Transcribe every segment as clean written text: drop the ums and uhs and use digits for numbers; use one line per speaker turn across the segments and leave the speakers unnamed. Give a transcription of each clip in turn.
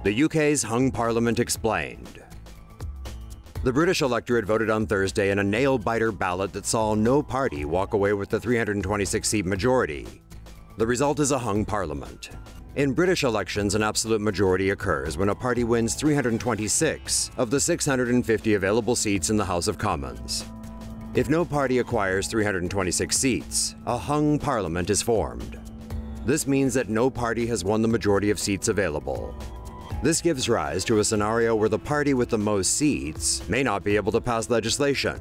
The UK's hung parliament explained. The British electorate voted on Thursday in a nail-biter ballot that saw no party walk away with the 326-seat majority. The result is a hung parliament. In British elections, an absolute majority occurs when a party wins 326 of the 650 available seats in the House of Commons. If no party acquires 326 seats, a hung parliament is formed. This means that no party has won the majority of seats available. This gives rise to a scenario where the party with the most seats may not be able to pass legislation.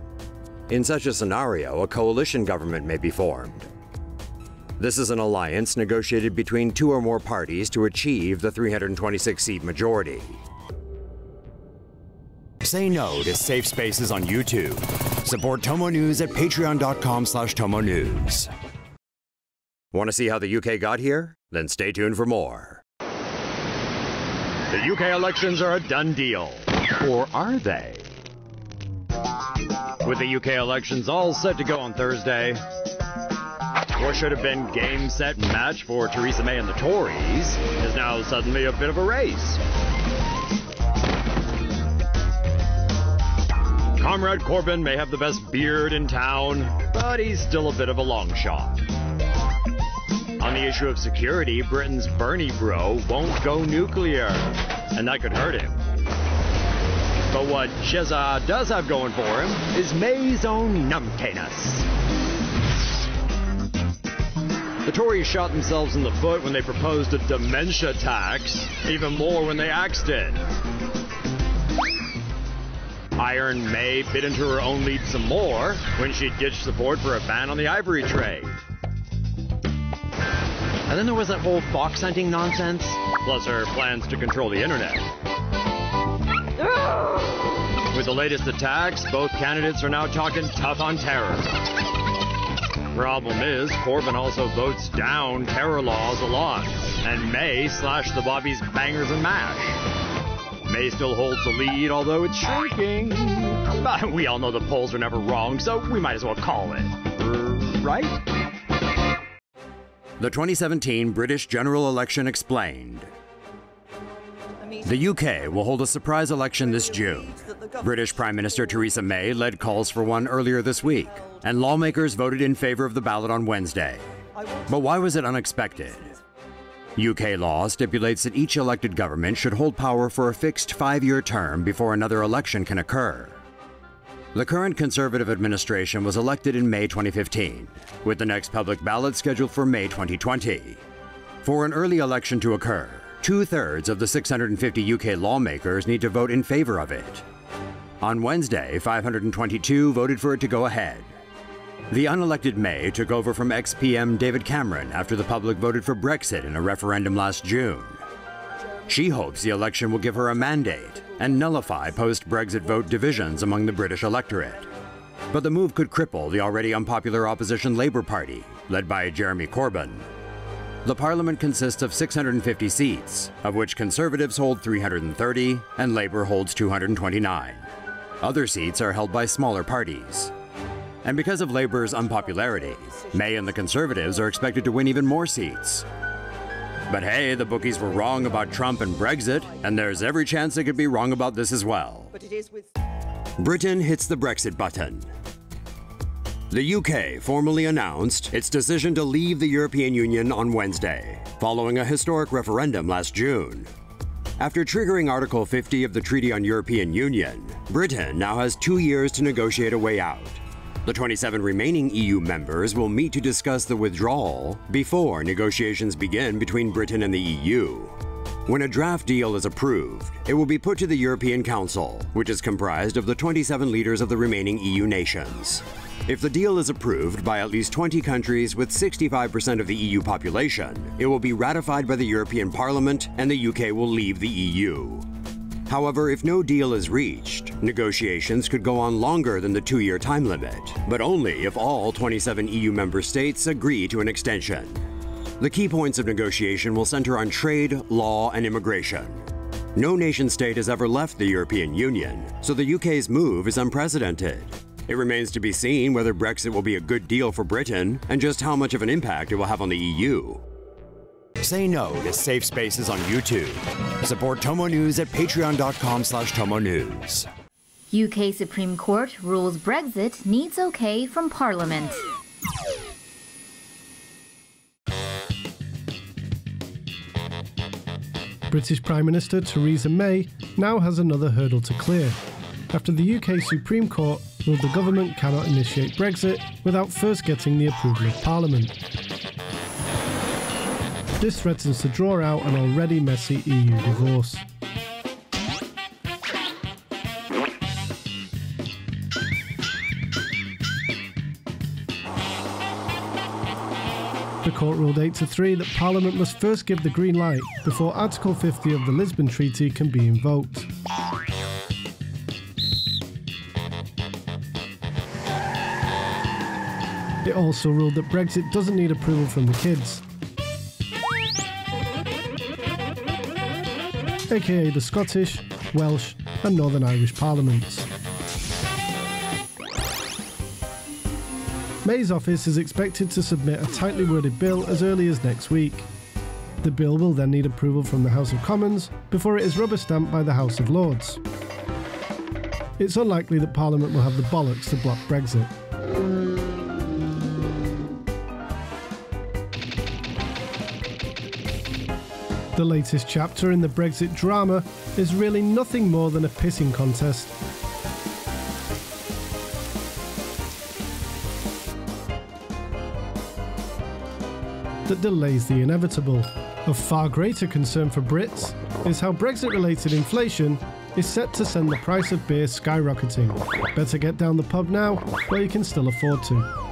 In such a scenario, a coalition government may be formed. This is an alliance negotiated between two or more parties to achieve the 326-seat majority. Say no to safe spaces on YouTube. Support TomoNews at patreon.com/TomoNews. Want to see how the UK got here? Then stay tuned for more.
The UK elections are a done deal. Or are they? With the UK elections all set to go on Thursday, what should have been game, set, and match for Theresa May and the Tories is now suddenly a bit of a race. Comrade Corbyn may have the best beard in town, but he's still a bit of a long shot. On the issue of security, Britain's Bernie bro won't go nuclear, and that could hurt him. But what Cheza does have going for him is May's own numpkiness. The Tories shot themselves in the foot when they proposed a dementia tax, even more when they axed it. Iron May bit into her own lead some more when she ditched support for a ban on the ivory trade. And then there was that whole fox hunting nonsense, plus her plans to control the internet. With the latest attacks, both candidates are now talking tough on terror. Problem is, Corbyn also votes down terror laws a lot, and May slashed the Bobbies bangers and mash. May still holds the lead, although it's shrinking. But we all know the polls are never wrong, so we might as well call it. Right?
The 2017 British general election explained. The UK will hold a surprise election this June. British Prime Minister Theresa May led calls for one earlier this week, and lawmakers voted in favor of the ballot on Wednesday. But why was it unexpected? UK law stipulates that each elected government should hold power for a fixed 5-year term before another election can occur. The current Conservative administration was elected in May 2015, with the next public ballot scheduled for May 2020. For an early election to occur, 2/3 of the 650 UK lawmakers need to vote in favor of it. On Wednesday, 522 voted for it to go ahead. The unelected May took over from ex-PM David Cameron after the public voted for Brexit in a referendum last June. She hopes the election will give her a mandate and nullify post-Brexit vote divisions among the British electorate. But the move could cripple the already unpopular opposition Labour Party, led by Jeremy Corbyn. The parliament consists of 650 seats, of which Conservatives hold 330 and Labour holds 229. Other seats are held by smaller parties. And because of Labour's unpopularity, May and the Conservatives are expected to win even more seats. But hey, the bookies were wrong about Trump and Brexit, and there's every chance they could be wrong about this as well. Britain hits the Brexit button. The UK formally announced its decision to leave the European Union on Wednesday, following a historic referendum last June. After triggering Article 50 of the Treaty on European Union, Britain now has 2 years to negotiate a way out. The 27 remaining EU members will meet to discuss the withdrawal before negotiations begin between Britain and the EU. When a draft deal is approved, it will be put to the European Council, which is comprised of the 27 leaders of the remaining EU nations. If the deal is approved by at least 20 countries with 65% of the EU population, it will be ratified by the European Parliament and the UK will leave the EU. However, if no deal is reached, negotiations could go on longer than the 2-year time limit, but only if all 27 EU member states agree to an extension. The key points of negotiation will center on trade, law, and immigration. No nation state has ever left the European Union, so the UK's move is unprecedented. It remains to be seen whether Brexit will be a good deal for Britain and just how much of an impact it will have on the EU. Say no to safe spaces on YouTube. Support TomoNews at patreon.com/TomoNews.
UK Supreme Court rules Brexit needs okay from Parliament.
British Prime Minister Theresa May now has another hurdle to clear, after the UK Supreme Court ruled the government cannot initiate Brexit without first getting the approval of Parliament. This threatens to draw out an already messy EU divorce. The court ruled 8-3 that Parliament must first give the green light before Article 50 of the Lisbon Treaty can be invoked. It also ruled that Brexit doesn't need approval from the kids, aka the Scottish, Welsh and Northern Irish Parliaments. May's office is expected to submit a tightly worded bill as early as next week. The bill will then need approval from the House of Commons before it is rubber-stamped by the House of Lords. It's unlikely that Parliament will have the bollocks to block Brexit. The latest chapter in the Brexit drama is really nothing more than a pissing contest. That delays the inevitable. Of far greater concern for Brits is how Brexit-related inflation is set to send the price of beer skyrocketing. Better get down the pub now while you can still afford to.